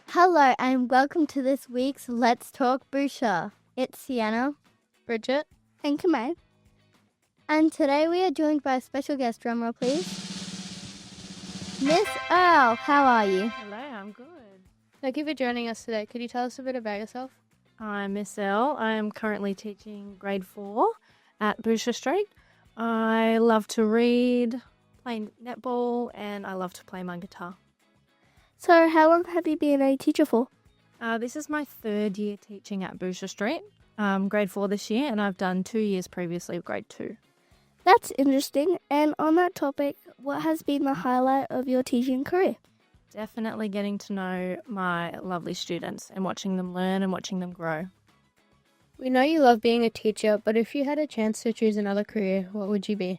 Hello and welcome to this week's Let's Talk Bourchier. It's Sienna, Bridget, and Kahmay. And today we are joined by a special guest. Drumroll, please. Miss Earle, how are you? hello, I'm good. Thank you for joining us today. Could you tell us a bit about yourself? I'm Miss Earle. I am currently teaching grade 4 at Bourchier Street. I love to read, play netball, and I love to play my guitar. So how long have you been a teacher for? This is my 3rd year teaching at Bourchier Street, grade 4 this year, and I've done 2 years previously of grade 2. That's interesting. And on that topic, what has been the highlight of your teaching career? Definitely getting to know my lovely students and watching them learn and watching them grow. We know you love being a teacher, but if you had a chance to choose another career, what would you be?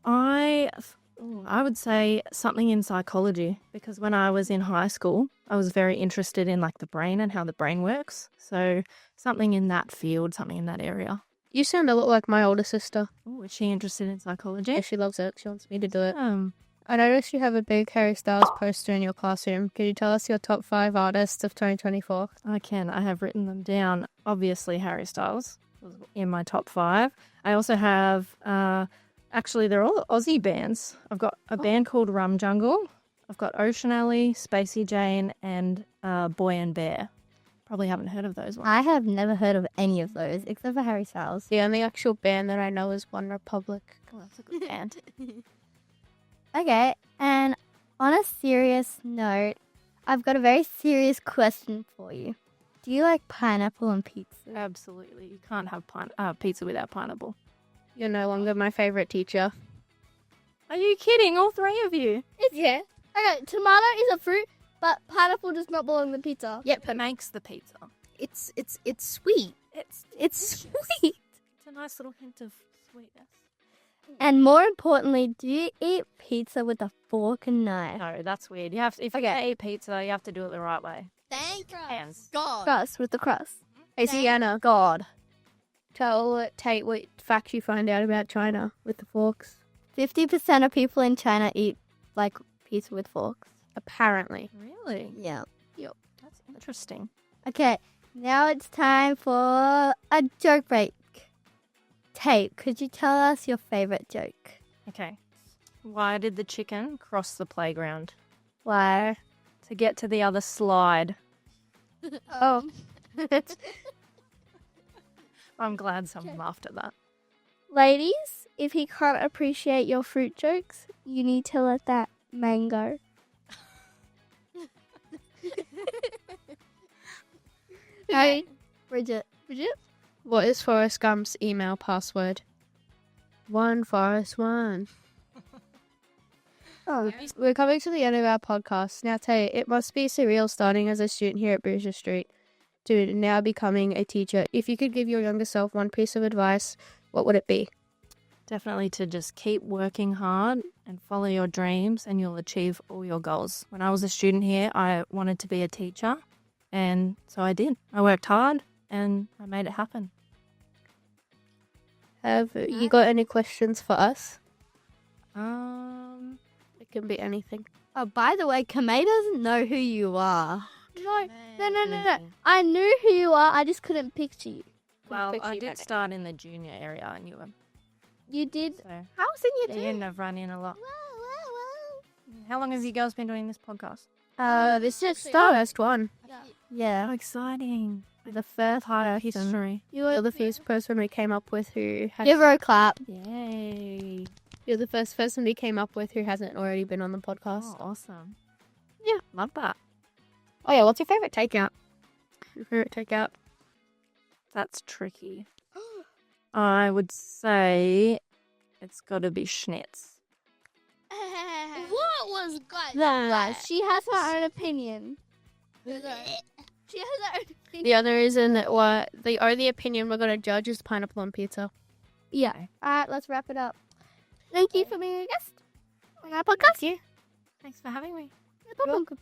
I would say something in psychology, because when I was in high school, I was very interested in like the brain and how the brain works. So something in that field, something in that area. You sound a lot like my older sister. Oh, is she interested in psychology? Yeah, she loves it. She wants me to do it. I noticed you have a big Harry Styles poster in your classroom. Could you tell us your top 5 artists of 2024? I can. I have written them down. Obviously, Harry Styles was in my top 5. I also have... Actually, they're all Aussie bands. I've got a band called Rum Jungle. I've got Ocean Alley, Spacey Jane, and Boy and Bear. Probably haven't heard of those ones. I have never heard of any of those, except for Harry Styles. The only actual band that I know is One Republic. Oh, that's a good band. Okay, and on a serious note, I've got a very serious question for you. Do you like pineapple on pizza? Absolutely. You can't have pizza without pineapple. You're no longer my favourite teacher. Are you kidding? All 3 of you? Yeah. Okay, tomato is a fruit, but pineapple does not belong in pizza. Yep, it makes the pizza. It's sweet. It's sweet. It's a nice little hint of sweetness. And more importantly, do you eat pizza with a fork and knife? No, that's weird. You have to, if you're going to eat pizza, you have to do it the right way. Thank Hands. God. Crust with the crust. Hey, Sienna, God. tell Tate what facts you find out about China with the forks. 50% of people in China eat, like, pizza with forks. Apparently. Really? Yeah. That's interesting. Okay, now it's time for a joke break. Tate, could you tell us your favourite joke? Okay. Why did the chicken cross the playground? Why? To get to the other slide. Oh. I'm glad someone laughed at that. Ladies, if he can't appreciate your fruit jokes, you need to let that man go. Hey, Bridget. What is Forrest Gump's email password? 1Forrest1. Oh, We're coming to the end of our podcast. Now, Tate, it must be surreal starting as a student here at Bourchier Street to now becoming a teacher. If you could give your younger self one piece of advice, what would it be? Definitely to just keep working hard and follow your dreams and you'll achieve all your goals. When I was a student here, I wanted to be a teacher and so I did. I worked hard and I made it happen. Have you got any questions for us? It It can be anything. Oh, by the way, Kahmay doesn't know who you are. No. I knew who you are. I just couldn't picture you. Well, Picture I you did better. start in the junior area and you were. You did. So How was in your you team? didn't have run in a lot. How long has you girls been doing this podcast? This is the first one. Yeah. How exciting. The first Part of person. history. You're the first person we came up with who has... Give her a clap. Yay. You're the first person we came up with who hasn't already been on the Oh, podcast. awesome. Yeah. Love that. Oh yeah, what's your favourite takeout? Your favourite takeout? That's tricky. I would say it's got to be schnitz. What was that? She has her own opinion. She has her own opinion. The other reason that the only opinion we're going to judge is pineapple on pizza. Yeah. All right, let's wrap it up. Thank you for being a guest on our podcast. Thanks for having me. No problem.